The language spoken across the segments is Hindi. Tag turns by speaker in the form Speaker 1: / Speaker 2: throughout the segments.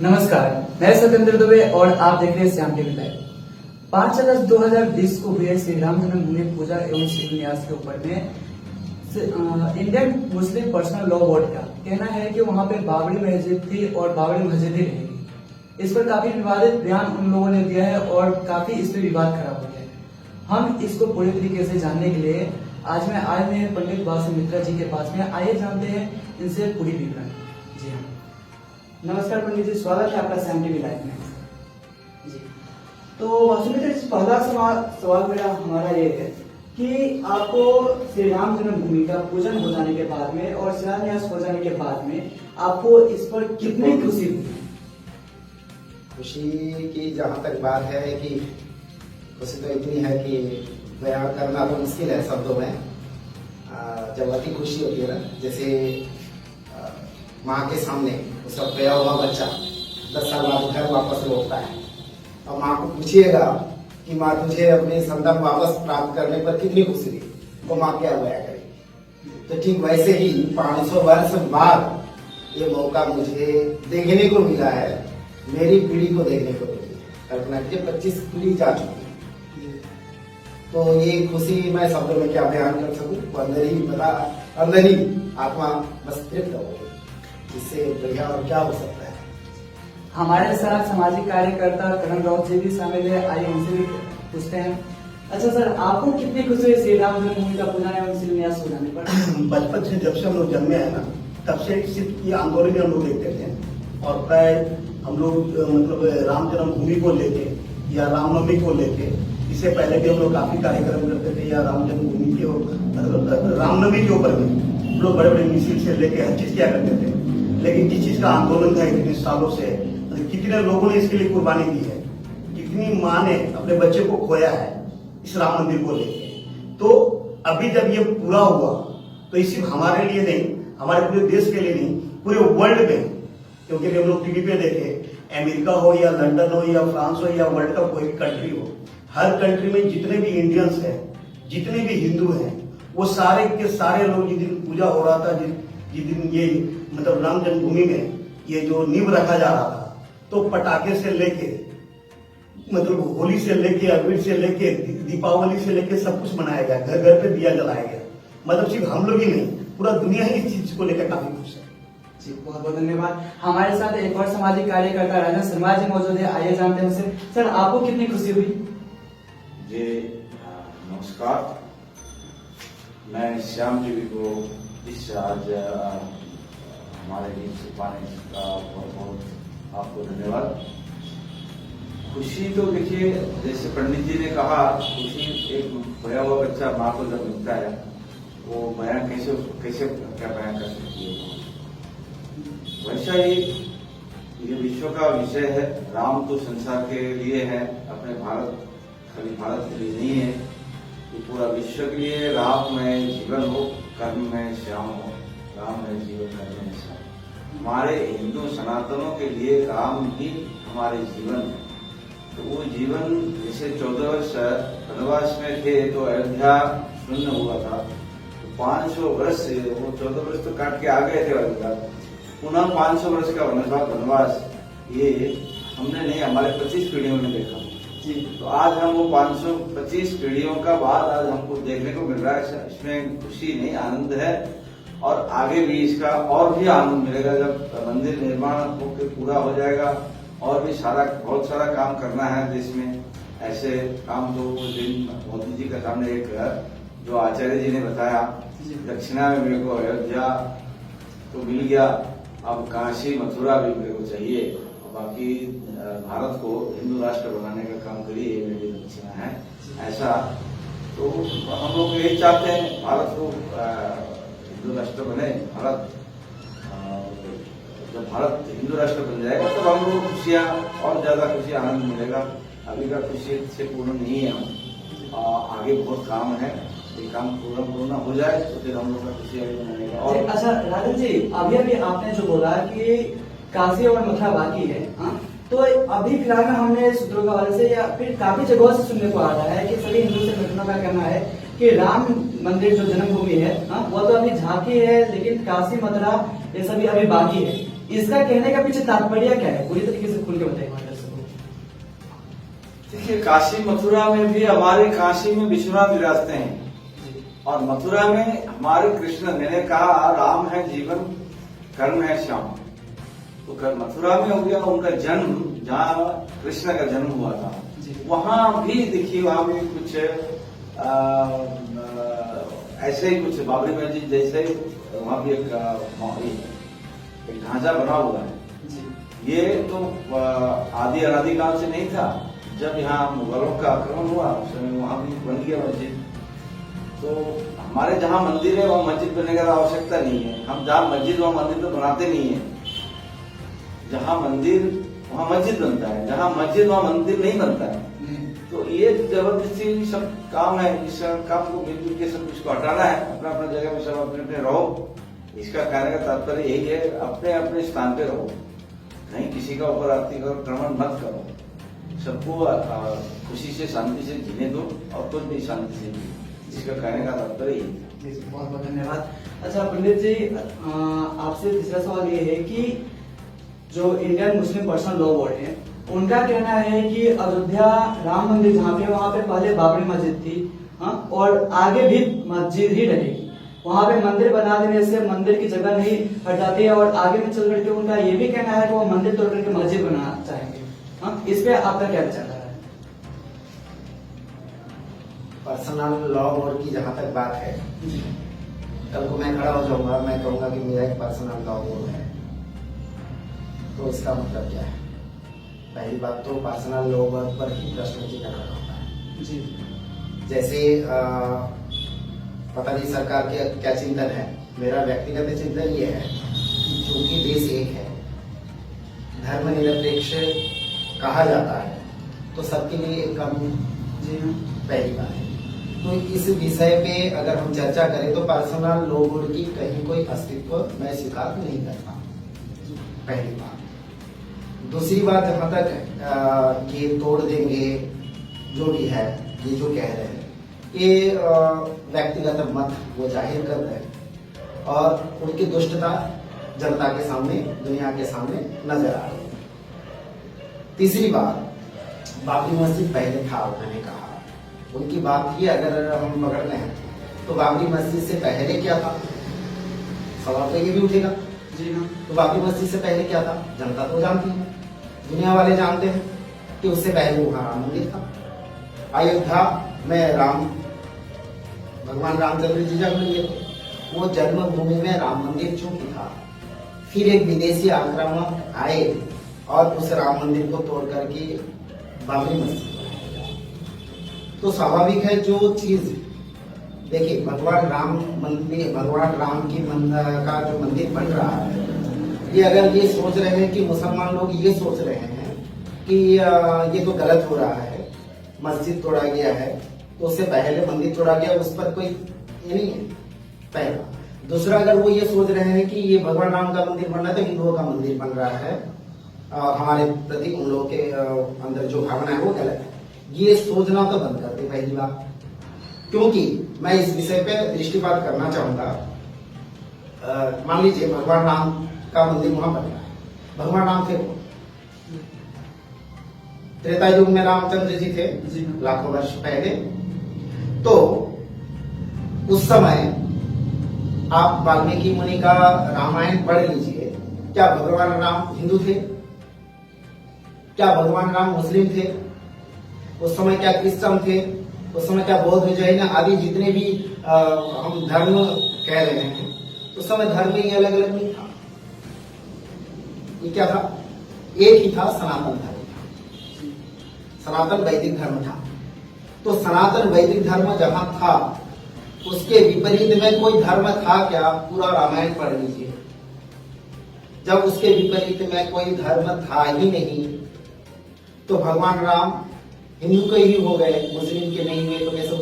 Speaker 1: नमस्कार, मैं सत्येंद्र दुबे और आप देख रहे हैं श्याम टीवी लाइव। 5 अगस्त 2020 को हुए श्री राम जन्मभूमि पूजा एवं शिलान्यास के ऊपर में Indian Muslim personal law board का कहना है कि वहां पे बाबरी मस्जिद थी और बाबरी मस्जिद ही रहेगी। इस पर काफी विवादित बयान उन लोगों ने दिया है और काफी इस पर विवाद खड़ा हो गया है। हम इसको पूरे तरीके से जानने के लिए आज मैं आए हुए हैं पंडित वासु मित्रा जी के पास में। आइए जानते हैं इनसे पूरी विवरण। जी हाँ, नमस्कार पंडित जी, स्वागत है आपका श्याम टीवी लाइव में। जी, तो वासु मित्रा जी, पहला सवाल मेरा हमारा ये है कि आपको श्री राम जन्मभूमि का पूजन हो जाने के बाद में और शिलान्यास हो जाने के बाद में आपको इस पर कितनी खुशी हुई?
Speaker 2: खुशी की जहाँ तक बात है कि खुशी तो इतनी है कि बयान करना तो मुश्किल है शब्दों में। जब अति खुशी होती है ना, जैसे माँ के सामने उसका खोया हुआ बच्चा 10 साल बाद घर वापस लौटता है और माँ को पूछिएगा कि माँ तुझे अपने संतान वापस प्राप्त करने पर कितनी खुशी हुई, तो माँ क्या बयां करेगी। तो ठीक वैसे ही 500 वर्ष बाद ये मौका मुझे देखने को मिला है, मेरी पीढ़ी को देखने को मिली है। कल्पना कीजिए 25 पीढ़ी जा चुकी है, तो ये खुशी मैं शब्दों में क्या बयान कर सकूं। तो अंदर ही आत्मा बस तृप्त हो गई। इससे बढ़िया और क्या हो सकता है।
Speaker 1: हमारे साथ सामाजिक कार्यकर्ता करण राउत जी भी शामिल है, आइए उनसे भी पूछते हैं। अच्छा सर, आपको कितनी खुशी हुई श्री राम जन्मभूमि का पूजन एवं शिलान्यास हो जाने पर?
Speaker 3: बचपन से जब से हम लोग जन्मे हैं ना, तब से सिर्फ ये आंदोलन में हम लोग देखते थे और प्राय हम लोग मतलब राम जन्मभूमि को लेके या रामनवमी को लेके, इससे पहले भी हम लोग काफी कार्यक्रम करते थे या राम जन्मभूमि के मतलब रामनवमी के ऊपर में हम लोग बड़े बड़े मिছিল से लेके हर चीज किया करते थे। लेकिन जिस चीज का आंदोलन था इतने सालों से, कितने लोगों ने इसके लिए कुर्बानी दी है, कितनी माँ ने अपने बच्चे को खोया है इस राम मंदिर को लेके। तो अभी जब ये पूरा हुआ तो ये सिर्फ हमारे लिए नहीं, हमारे पूरे देश के लिए नहीं, पूरे वर्ल्ड में, क्योंकि हम लोग टीवी पे देखे, अमेरिका हो या लंदन हो या फ्रांस हो या वर्ल्ड का कोई कंट्री हो, हर कंट्री में जितने भी इंडियंस हैं, जितने भी हिंदू हैं, वो सारे के सारे लोग जिस दिन पूजा हो रहा था, जिस दिन ये मतलब राम जन्मभूमि में ये जो नींव रखा जा रहा था, तो पटाखे से लेके मतलब होली से लेके अबीर से लेके दीपावली से लेके सब कुछ मनाया गया, घर घर पे दिया जलाया गया। मतलब सिर्फ हम लोग ही नहीं, पूरा दुनिया ही इस चीज को लेकर काफी खुश है।
Speaker 1: जी, बहुत बहुत धन्यवाद। हमारे साथ एक और सामाजिक कार्यकर्ता राजन शर्मा जी मौजूद है, आइए जानते हैं उनसे। सर, आपको कितनी खुशी हुई?
Speaker 4: जी नमस्कार, मैं श्याम टीवी को इस आज हमारे बीच से पाने का बहुत बहुत आपको धन्यवाद। खुशी तो देखिए, जैसे पंडित जी ने कहा, खुशी एक खोया हुआ बच्चा माँ को जब मिलता है, वो बयां कैसे क्या बयां कर सकती है। वैसा ही ये विश्व का विषय है। राम तो संसार के लिए है, अपने भारत, खाली भारत के लिए नहीं है, कि पूरा विश्व के लिए राम में जीवन हो, कर्म में श्याम हो। राम में जीवन, कर्म में श्याम। हमारे हिंदू सनातनों के लिए राम ही हमारे जीवन है। तो वो जीवन, जैसे 14 वर्ष वनवास में थे तो अयोध्या शून्य हुआ था, तो 500 वर्ष से वो 14 वर्ष तो काट के आ गए थे अयोध्या, पुनः 500 वर्ष का वनवास, ये हमने नहीं, हमारे 25 पीढ़ियों ने देखा। तो आज हम वो 525 पीढ़ियों का बाद आज हमको देखने को मिल रहा है। इसमें खुशी नहीं, आनंद है। और आगे भी इसका और भी आनंद मिलेगा जब मंदिर निर्माण होकर पूरा हो जाएगा। और भी बहुत सारा काम करना है देश में। ऐसे काम तो उस दिन मोदी जी का सामने एक जो आचार्य जी ने बताया, दक्षिणा में मेरे को अयोध्या तो मिल गया, अब काशी मथुरा भी मेरे को चाहिए, बाकी भारत को हिंदू राष्ट्र बनाने का काम करिए, ये मेरी दक्षिणा है। ऐसा तो हम लोग यही चाहते हैं, भारत को हिंदू राष्ट्र बने। भारत जब भारत हिंदू राष्ट्र बन जाएगा तब हम लोग खुशियाँ और ज्यादा खुशी आनंद मिलेगा। अभी का खुशी से पूर्ण नहीं है हम, आगे बहुत काम है, ये काम पूर्ण हो जाए तो फिर हम लोग का खुशी आगे मनाएगा। और
Speaker 1: अच्छा राजन जी, अभी आपने जो बोला कि काशी और मथुरा बाकी है, तो अभी फिलहाल में हमने सूत्रों के हवाले से या फिर काफी जगहों से सुनने को आ रहा है कि सभी हिंदू संगठनों का कहना है कि राम मंदिर जो जन्मभूमि है वो तो अभी झांकी है, लेकिन काशी मथुरा ये सभी अभी बाकी है। इसका कहने का पीछे तात्पर्य क्या है, पूरी तरीके से खुल के बताइए हमारे दर्शकों को।
Speaker 4: देखिए, काशी मथुरा में भी हमारे काशी में विश्वनाथ विराजते हैं और मथुरा में हमारे कृष्ण, मैंने कहा राम है जीवन, कर्म है श्याम। तो मथुरा में हो गया उनका जन्म, जहाँ कृष्ण का जन्म हुआ था। वहां भी देखिए, वहां भी कुछ ऐसे ही कुछ बाबरी मस्जिद जैसे वहां भी एक ढांचा बना हुआ है। ये तो आदि अनादिकाल से नहीं था। जब यहाँ मुगलों का आक्रमण हुआ उस समय वहां भी बन गया मस्जिद। तो हमारे जहाँ मंदिर है वहाँ मस्जिद बनने की आवश्यकता नहीं है। हम जहाँ मस्जिद वहाँ मंदिर तो बनाते नहीं है। जहाँ मंदिर वहाँ मस्जिद बनता है, जहाँ मस्जिद वहाँ मंदिर नहीं बनता है। तो ये जबरदस्ती सब काम है, इस काम को मिलजुल के सब इसको हटाना है। अपना अपना जगह में सब अपने अपने रहो। इसका कहने का तात्पर्य यही है, अपने अपने स्थान पे रहो, कहीं किसी का ऊपर अतिक्रमण मत करो। सबको खुशी से शांति से जीने दो और खुद भी शांति से जिए। इसका कहने का तात्पर्य यही है।
Speaker 1: बहुत बहुत धन्यवाद। अच्छा पंडित जी, आपसे तीसरा सवाल ये है कि जो Indian Muslim personal law board है, उनका कहना है कि अयोध्या राम मंदिर जहाँ पे, वहाँ पे पहले बाबरी मस्जिद थी, हाँ, और आगे भी मस्जिद ही रहेगी। वहाँ पे मंदिर बना देने से मंदिर की जगह नहीं हटाती है और आगे में चल करके उनका ये भी कहना है कि वो मंदिर तोड़ करके मस्जिद बनाना चाहेंगे। हाँ, इस पे आपका क्या विचार है?
Speaker 2: पर्सनल लॉ बोर्ड की जहां तक बात है, कल को मैं खड़ा हो जाऊंगा, मैं कहूंगा कि मेरा एक पर्सनल लॉ बोर्ड है, तो इसका मतलब क्या है? पहली बात तो पर्सनल लॉ बोर्ड पर ही प्रश्न चिन्ह खड़ा होता है जी। जैसे पता नहीं सरकार के क्या चिंतन है, मेरा व्यक्तिगत चिंतन ये है कि चूंकि देश एक है, धर्मनिरपेक्ष कहा जाता है, तो सबके लिए एक कानून जी पहली बात है। तो इस विषय पे अगर हम चर्चा करें तो पर्सनल लॉ बोर्ड की कहीं कोई अस्तित्व मैं स्वीकार नहीं करता, पहली बात। दूसरी बात, जहां तक ये तोड़ देंगे जो भी है, ये जो कह रहे हैं, ये व्यक्तिगत मत वो जाहिर कर रहे हैं और उनकी दुष्टता जनता के सामने, दुनिया के सामने नजर आ रही है। तीसरी बात, बाबरी मस्जिद पहले था, उन्होंने कहा, उनकी बात ही अगर हम पकड़ लें तो बाबरी मस्जिद से पहले क्या था, सवाल तो ये भी उठेगा जी। हाँ, तो बाबरी मस्जिद से पहले क्या था, जनता तो जानती है, दुनिया वाले जानते हैं कि उससे पहले वहां राम मंदिर था। अयोध्या में भगवान रामचंद्र जी जन्म लिए थे, वो जन्मभूमि में राम मंदिर चूंकि था, फिर एक विदेशी आक्रामक आए और उस राम मंदिर को तोड़ करके बाबरी मस्जिद बनाया गया। तो स्वाभाविक है जो चीज, देखिए भगवान राम मंदिर, भगवान राम की का जो मंदिर बन रहा है, ये अगर ये सोच रहे हैं कि मुसलमान लोग ये सोच रहे हैं कि ये तो गलत हो रहा है, मस्जिद तोड़ा गया है, तो उससे पहले मंदिर तोड़ा गया, उस पर कोई ये नहीं है, पहला। दूसरा, अगर वो ये सोच रहे हैं कि ये भगवान राम का मंदिर बन रहा है तो हिंदुओं का मंदिर बन रहा है, हमारे प्रति उन लोगों के अंदर जो भावना है वो गलत है, ये सोचना तो बंद कर दे पहली बात। क्योंकि मैं इस विषय पे दृष्टिपात करना चाहूंगा। मान लीजिए भगवान राम का मंदिर वहां बन रहा है, भगवान राम थे, त्रेता युग में रामचंद्र जी थे लाखों वर्ष पहले। तो उस समय आप वाल्मीकि मुनि का रामायण पढ़ लीजिए, क्या भगवान राम हिंदू थे? क्या भगवान राम मुस्लिम थे? उस समय क्या क्रिश्चियन थे? उस समय क्या बौद्ध, जैन आदि जितने भी हम धर्म कह रहे हैं, उस समय धर्म ही अलग अलग नहीं था। ये क्या था? एक ही था, सनातन धर्म था, सनातन वैदिक धर्म था। तो सनातन वैदिक धर्म जहां था, उसके विपरीत में कोई धर्म था क्या? पूरा रामायण पढ़ लीजिए। जब उसके विपरीत में कोई धर्म था ही नहीं, तो भगवान राम हिंदू के ही हो गए, मुस्लिम के नहीं हुए, तो कैसे?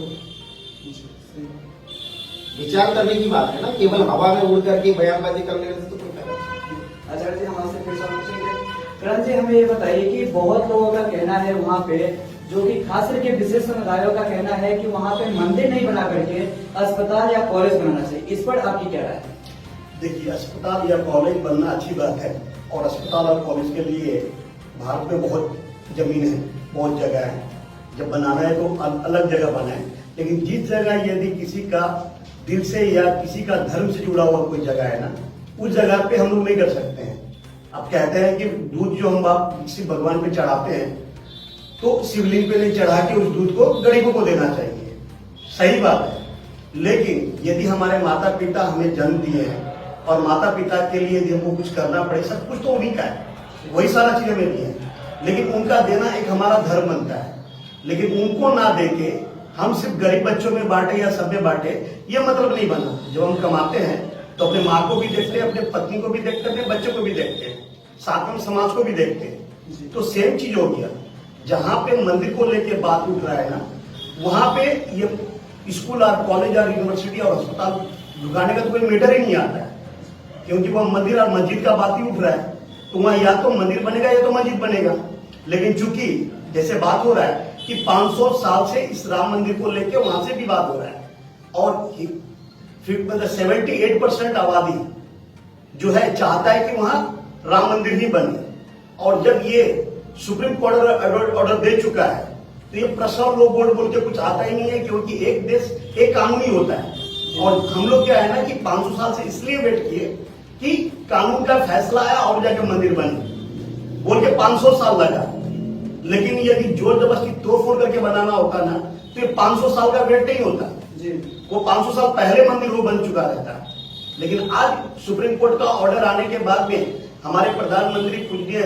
Speaker 2: विचार करने की बात है ना, केवल हवा में उड़ करके बयानबाजी करने से तो कोई फायदा नहीं।
Speaker 1: आचार्य जी, हम आपसे फिर सवाल पूछेंगे। करण जी, हमें ये बताइए कि बहुत लोगों का कहना है वहाँ पे, जो कि खास करके विशेष समुदायों का कहना है कि वहाँ पे मंदिर नहीं बना करके अस्पताल या कॉलेज बनाना चाहिए। इस पर आपकी क्या राय है?
Speaker 3: देखिए, अस्पताल या कॉलेज बनना अच्छी बात है, और अस्पताल और कॉलेज के लिए भारत में बहुत जमीन है, बहुत जगह है। जब बनाना है तो अलग जगह बनाए, लेकिन जिस जगह यदि किसी का दिल से या किसी का धर्म से जुड़ा हुआ कोई जगह है ना, उस जगह पे हम लोग नहीं कर सकते हैं। अब कहते हैं कि दूध जो हम आप शिव भगवान पे चढ़ाते हैं, तो शिवलिंग पे नहीं चढ़ा के उस दूध को गरीबों को देना चाहिए, सही बात है। लेकिन यदि हमारे माता पिता हमें जन्म दिए हैं और माता पिता के लिए यदि हमको कुछ करना पड़े, सब कुछ तो उन्हीं का है, वही सारा चीजें मिलती हैं, लेकिन उनका देना एक हमारा धर्म बनता है। लेकिन उनको ना देके हम सिर्फ गरीब बच्चों में बांटे या सब में बांटे, ये मतलब नहीं बना। जब हम कमाते हैं तो अपने माँ को भी देखते हैं, अपने पत्नी को भी देखते हैं, अपने बच्चों को भी देखते हैं, साथ में समाज को भी देखते हैं। तो सेम चीज हो गया, जहां पे मंदिर को लेके बात उठ रहा है ना, वहां पे ये स्कूल और कॉलेज और यूनिवर्सिटी और अस्पताल झुकाने का तो कोई मैटर ही नहीं आता है, क्योंकि वह मंदिर और मस्जिद का बात ही उठ रहा है। तो वहां या तो मंदिर बनेगा या तो मस्जिद बनेगा। लेकिन चूंकि जैसे बात हो रहा है कि 500 साल से इस राम मंदिर को लेके वहां से भी बात हो रहा है, और 78% आबादी जो है चाहता है कि वहां राम मंदिर ही बने। और जब ये सुप्रीम कोर्ट ऑर्डर दे चुका है, तो ये पर्सनल लॉ बोल के कुछ आता ही नहीं है, क्योंकि एक देश एक कानून ही होता है। और हम लोग क्या है ना कि 500 साल से इसलिए वेट किए कि कानून का फैसला आया और जाके मंदिर बने, बोल के 500 साल लगा। लेकिन यदि जोर जबरदस्ती तोड़ फोड़ करके बनाना होता ना, तो ये 500 साल का वेट नहीं होता जी। वो 500 साल पहले मंदिर वो बन चुका रहता। लेकिन आज सुप्रीम कोर्ट का ऑर्डर आने के बाद में हमारे प्रधानमंत्री पूजनीय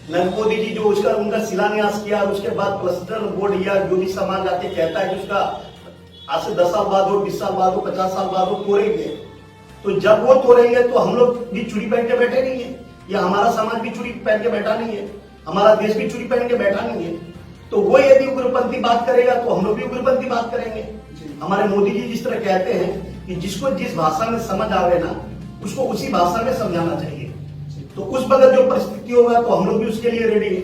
Speaker 3: नरेंद्र मोदी जी जो उसका उनका शिलान्यास किया, और उसके बाद प्लस्टर बोर्ड या जो भी समाज आके कहता है कि उसका आज से 10 साल बाद हो, 20 साल बाद हो, 50 साल बाद हो तोड़ेंगे, तो जब वो तोड़ेंगे तो हम लोग भी चूड़ी पहन के बैठे नहीं है, या हमारा समाज भी चूड़ी पहन के बैठा नहीं है, हमारा देश भी चूड़ी पहन के बैठा नहीं है। तो वो यदि उग्रपंथी बात करेगा तो हम लोग भी उग्रपंथी बात करेंगे। हमारे मोदी जी जिस तरह कहते हैं कि जिसको जिस भाषा में समझ आवे ना, उसको उसी भाषा में समझाना चाहिए। तो उस बगल जो परिस्थिति होगा तो हम लोग भी उसके लिए रेडी है।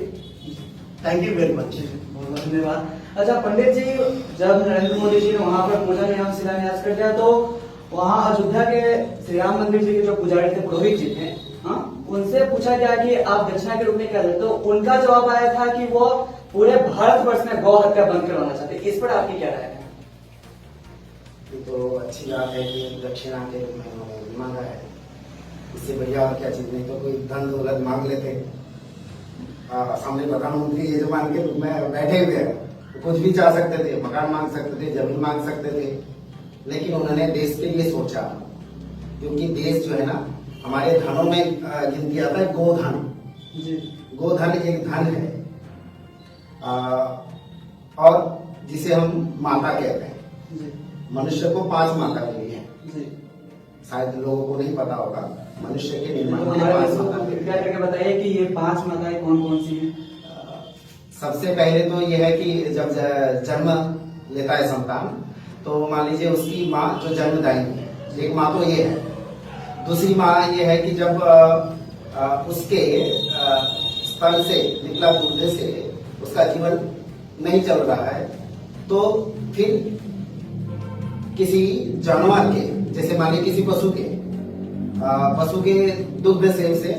Speaker 3: Thank you very much.
Speaker 1: बहुत बहुत धन्यवाद। अच्छा पंडित जी, जब नरेंद्र मोदी जी ने वहां पर पूजा एवं शिलान्यास कर दिया, तो वहां अयोध्या के श्री राम मंदिर जी के जो पुजारी थे, पुरोहित जी थे, उनसे पूछा गया कि आप दक्षिणा के रूप में क्या देते, तो उनका जवाब आया था कि वो पूरे भारतवर्ष में गौ हत्या बंद करवाना चाहते। इस पर आपकी क्या राय है?
Speaker 2: ये तो अच्छी बात है कि दक्षिणा के रूप में उन्होंने मांगा है, इससे बढ़िया और क्या चीज। नहीं तो कोई धन दौलत मांग लेते। सामने प्रधानमंत्री ये जो मान के रूप में बैठे हुए हैं, कुछ भी चाह सकते थे, मकान मांग सकते थे, जमीन मांग सकते थे, लेकिन उन्होंने देश के लिए सोचा। क्योंकि देश जो है ना, हमारे धनों में गिनती आता है गोधन। गोधन एक धन है, और जिसे हम माता कहते हैं। मनुष्य को 5 माता मिली है, शायद लोगों को नहीं पता होगा। मनुष्य के निर्माण में 5 माता
Speaker 1: करके बताइए कि ये 5 माताएं कौन कौन सी हैं?
Speaker 2: सबसे पहले तो यह है कि जब जन्म लेता है संतान, तो मान लीजिए उसकी माँ जो जन्मदायिनी है, एक माँ तो ये है। दूसरी माँ ये है कि जब उसके स्तन से निकला दूध से उसका जीवन नहीं चल रहा है, तो फिर किसी जानवर के, जैसे मानिए किसी पशु के दुग्ध से उसे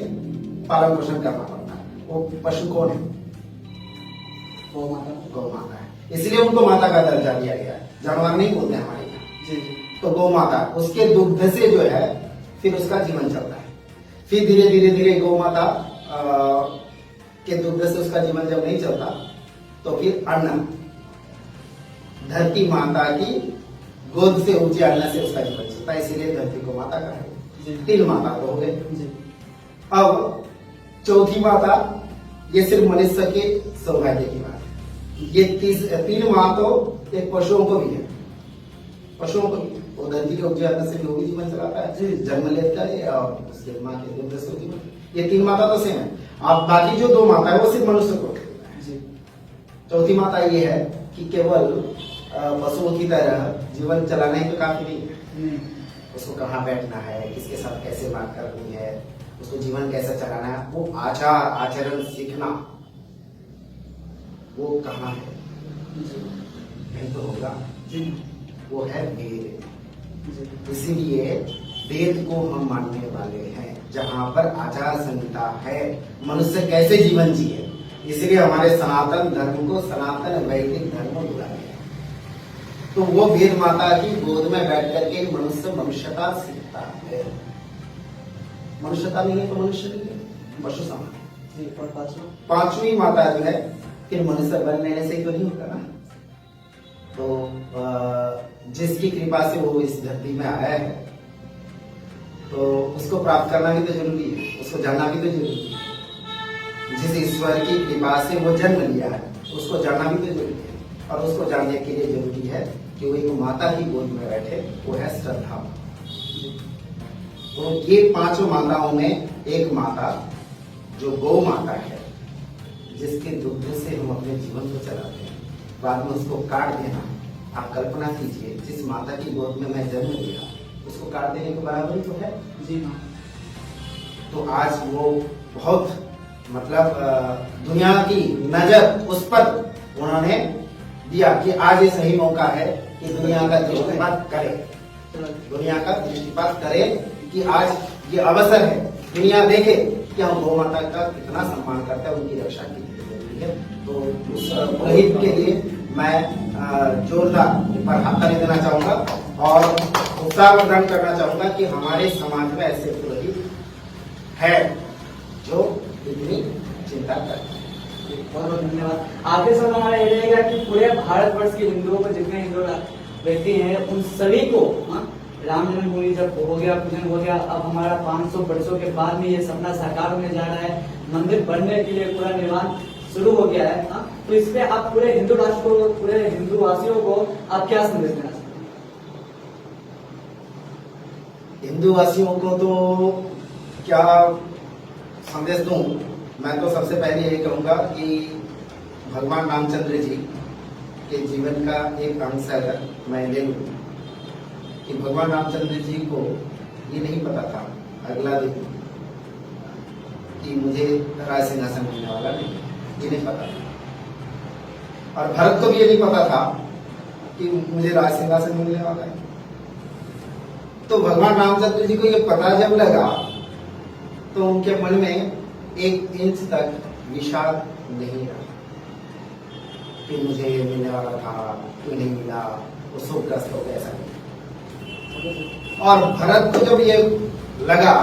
Speaker 2: पालन पोषण करना पड़ता है। वो पशु कौन है? गौ माता है, इसलिए उनको माता का दर्जा दिया गया है। जानवर नहीं बोलते हमारे यहाँ। तो गौ माता, उसके दुग्ध से जो है फिर उसका जीवन चलता है। फिर धीरे धीरे गौ माता के दुग्ध से उसका जीवन जब नहीं चलता, तो फिर अन्न, धरती माता की गोद से ऊंचे अन्न से उसका जीवन चलता है, इसीलिए धरती को माता कहा है। 3 माता तो हो गए। अब चौथी माता, ये सिर्फ मनुष्य के सौभाग्य की बात है। ये 3 माँ तो एक पशुओं को भी है, पशुओं को भी। वो धरती के उपजे अन्न से भी होगी जीवन चलाता है, जन्म लेता है, और उसके माँ के दुग्ध से जीवन। ये 3 माता तो सेम है। अब बाकी जो 2 माता है वो सिर्फ मनुष्य को है। चौथी माता ये है कि केवल पशुओं की तरह जीवन चलाना ही तो काफी नहीं है। उसको कहाँ बैठना है, किसके साथ कैसे बात करनी है, उसको जीवन कैसे चलाना है, वो आचार आचरण सीखना, वो कहाँ है? नहीं तो होगा। वो है वेद। इसीलिए वेद को हम मानने वाले हैं, जहाँ पर आचार संहिता है, मनुष्य कैसे जीवन जिए। इसलिए हमारे सनातन धर्म को सनातन वैदिक धर्म बोला गया है। तो वो वेद माता की गोद में बैठ करके मनुष्य मनुष्यता सीखता है। मनुष्यता नहीं है तो मनुष्य नहीं है, पशु समान। पांचवी माता जो है, फिर मनुष्य बन लेने से ही तो नहीं होता ना। तो जिसकी कृपा से वो इस धरती में आया है, तो उसको प्राप्त करना भी तो जरूरी है, उसको जानना भी तो जरूरी है। जिस ईश्वर की कृपा से वो जन्म लिया है, उसको जानना भी तो जरूरी है। और उसको जानने के लिए जरूरी है कि वो एक माता की गोद में बैठे, वो है श्रद्धा। तो ये पांचों माताओं में एक माता जो गौ माता है, जिसके दुग्ध से हम अपने जीवन को चलाते हैं, बाद में उसको काट देना। आप कल्पना कीजिए, जिस माता की गोद में मैं जन्म लिया, उसको काट देने के बराबर ही तो है जी। तो आज वो बहुत दुनिया की नजर उस पर उन्होंने दिया कि आज ये सही मौका है कि दुनिया का दृष्टिपात करे, दुनिया का दृष्टिपात करे कि आज ये अवसर है, दुनिया देखे कि हम गौ माता का कितना सम्मान करते हैं, उनकी रक्षा की जरूरी है। तो उस पुरोहित के लिए मैं जोरदार पर हाथ ताली देना चाहूंगा और उत्साह प्रदान करना चाहूंगा कि हमारे समाज में ऐसे पुरोहित है जो इतनी चिंता करते हैं।
Speaker 1: बहुत बहुत धन्यवाद। आखिर सवाल हमारा ये रहेगा कि पूरे भारतवर्ष के हिंदुओं को, जितने हिंदू व्यक्ति हैं, उन सभी को राम जन्मभूमि जब हो गया, पूजन हो गया, अब हमारा 500 वर्षों के बाद में ये सपना साकार होने जा रहा है, मंदिर बनने के लिए पूरा निर्माण शुरू हो गया है। तो इस पे आप पूरे हिंदू राष्ट्र को, पूरे हिंदू वासियों को आप क्या संदेश देना चाहते हैं?
Speaker 2: हिंदू वासियों को तो क्या संदेश दूं? मैं तो सबसे पहले यही कहूंगा कि भगवान रामचंद्र जी के जीवन का एक अंश अगर मैं ले लूं कि भगवान रामचंद्र जी को ये नहीं पता था अगला दिन कि मुझे राज सिंहासन मिलने वाला नहीं, ये नहीं पता था। और भरत को भी ये नहीं पता था कि मुझे राज सिंहासन मिलने वाला है। तो भगवान रामचंद्र जी को ये पता जब लगा तो उनके मन में 1 इंच तक विषाद नहीं रहा कि मुझे मिलने वाला था, क्यों नहीं मिला, वो शोकग्रस्त हो गया, ऐसा नहीं। और भरत को जब ये लगा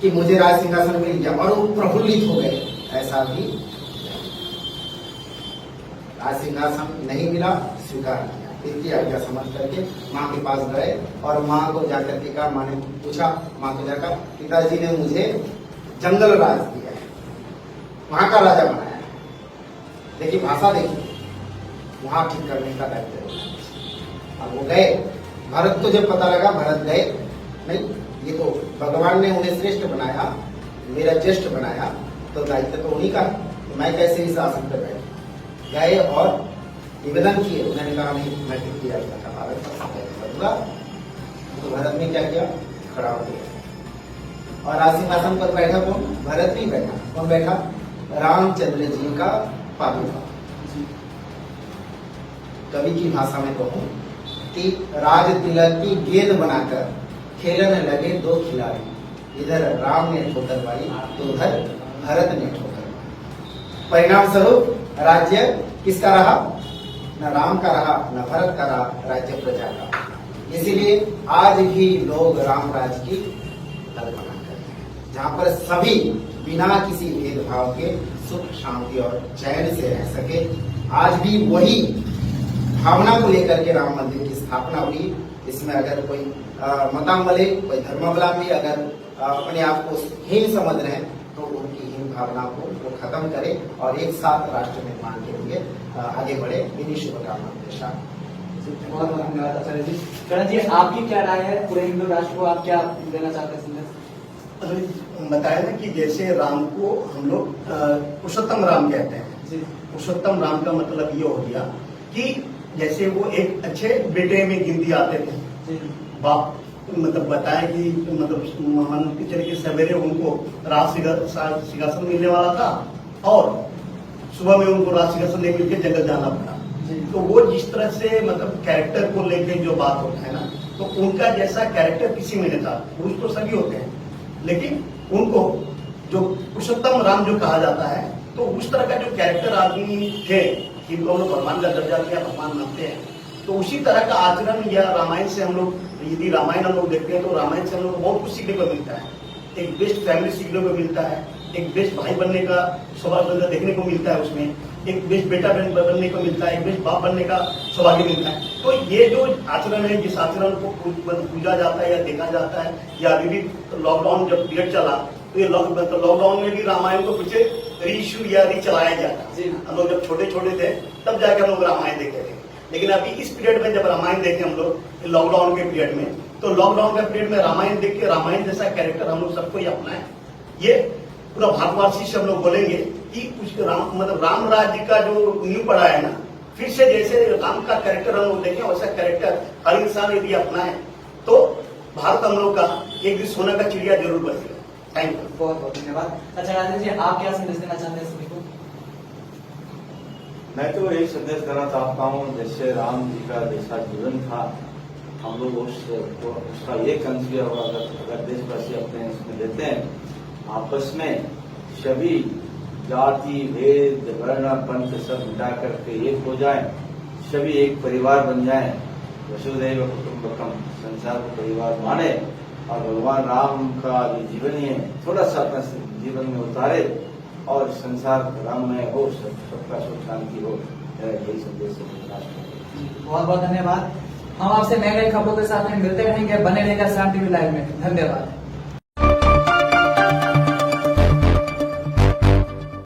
Speaker 2: कि मुझे राज सिंहासन मिल गया और वो प्रफुल्लित हो गए, ऐसा भी राज सिंहासन नहीं मिला, स्वीकार किया, इतनी आज्ञा समझ करके माँ के पास गए और माँ को जाकर के कहा, माँ ने पूछा, माँ को जाकर, पिताजी ने मुझे जंगल राज दिया है, वहां का राजा बनाया है, देखिए भाषा देखिए, वहां ठीक करने का दायित्व। अब वो गए, भरत को जब पता लगा, भरत गए, नहीं ये तो भगवान ने उन्हें श्रेष्ठ बनाया, मेरा ज्येष्ठ बनाया, तो दायित्व तो उन्हीं का, तो मैं कैसे इस आसन पर बैठ गए और निवेदन किए। उन्होंने कहा नहीं, मैं ठीक किया था भारत करूंगा। तो भरत ने क्या किया, खड़ा हो गया और राज सिंहासन पर बैठा कौन, भरत नहीं बैठा, कौन बैठा, रामचंद्र जी का पादुका। कवि की भाषा में कहूं कि राज तिलक की गेंद बनाकर खेलने लगे 2 खिलाड़ी, इधर राम ने ठोकर मारी तो उधर भरत ने ठोकर मारी। परिणाम स्वरूप राज्य किसका रहा, न राम का रहा, न भरत का रहा, राज्य प्रजा का। इसीलिए आज भी लोग राम राज्य की कल्पना करते हैं, जहाँ पर सभी बिना किसी भेदभाव के सुख शांति और चैन से रह सके। आज भी वही भावना को लेकर के राम मंदिर की स्थापना हुई। इसमें अगर कोई मतामले, कोई धर्मावलंबी अगर अपने आप को हीन समझ रहे हैं तो उनकी हीन भावना को वो खत्म करे और एक साथ राष्ट्र निर्माण के लिए आगे बढ़े। इन्हीं शुभकामना के साथ
Speaker 1: बहुत बहुत धन्यवाद आचार्य जी। करण जी, आपकी क्या राय है, पूरे हिंदू राष्ट्र को आप क्या देना चाहते हैं संदेश?
Speaker 3: बताया ना कि जैसे राम को हम लोग पुरुषोत्तम राम कहते हैं। पुरुषोत्तम राम का मतलब ये हो गया कि जैसे वो एक अच्छे बेटे में गिनती आते थे, बाप मतलब बताया कि मतलब मान के चले कि सवेरे उनको राज सिंहासन मिलने वाला था और सुबह में उनको राज सिंहासन लेकर के जंगल जाना पड़ा। तो वो जिस तरह से मतलब कैरेक्टर को लेकर जो बात होता है ना, तो उनका जैसा कैरेक्टर किसी में नहीं था। पुरुष तो सभी होते हैं, लेकिन उनको जो पुरुषोत्तम राम जो कहा जाता है, तो उस तरह का जो कैरेक्टर आदमी थे कि लोग भगवान का दर्जा दिया, भगवान मानते हैं, तो उसी तरह का आचरण या रामायण से हम लोग, यदि रामायण हम लोग देखते हैं तो रामायण से हम लोग बहुत कुछ सीखने को मिलता है। एक बेस्ट फैमिली सीखने को मिलता है, एक बेस्ट भाई बनने का सौभाग्य देखने को मिलता है उसमें, एक बेस्ट बेटा बनने को मिलता है, एक बेस्ट बाप बनने का सौभाग्य मिलता है। तो ये जो आचरण है, जिस आचरण को पूजा जाता है या देखा जाता है, या अभी भी लॉकडाउन जब पीरियड चला तो ये लॉकडाउन में भी रामायण को पीछे रीइश्यू या रीचलाया गया था। हम लोग जब छोटे छोटे थे तब जाके हम लोग रामायण देखते थे, लेकिन अभी इस पीरियड में जब रामायण देखे हम लोग लॉकडाउन के पीरियड में, तो लॉकडाउन के पीरियड में रामायण देख के रामायण जैसा कैरेक्टर हम लोग सबको ही अपनाए। ये पूरा भारतवासी से हम लोग बोलेंगे कि कुछ राम राज्य का जो नींव पड़ा है ना, फिर से जैसे राम का कैरेक्टर हम लोग देखें वैसा कैरेक्टर हर इंसान यदि अपनाए तो भारत हम लोग का एक दिन सोना का चिड़िया जरूर बनेगा। थैंक यू,
Speaker 1: बहुत बहुत धन्यवाद। अच्छा राजेश जी, आप क्या संदेश देना चाहते हैं सभी को?
Speaker 4: मैं तो एक संदेश देना चाहता हूँ, जैसे राम जी का जैसा जीवन था, हम लोग उसका एक अंश भी अगर देशवासी अपने इसमें देते हैं, आपस में सभी जाति भेद वर्ण पंथ सब मिटा करके एक हो जाए, सभी एक परिवार बन जाए, वसुधैव कुटुंबकम, संसार को परिवार माने, और भगवान राम का जो जीवन है थोड़ा सा अपना जीवन में उतारे और संसार राममय हो, सबका सुख शांति हो, यही संदेश है।
Speaker 1: बहुत बहुत धन्यवाद। हम आपसे नए नए खबरों के साथ में मिलते रहेंगे। बने रहेगा श्याम टीवी लाइव में। धन्यवाद।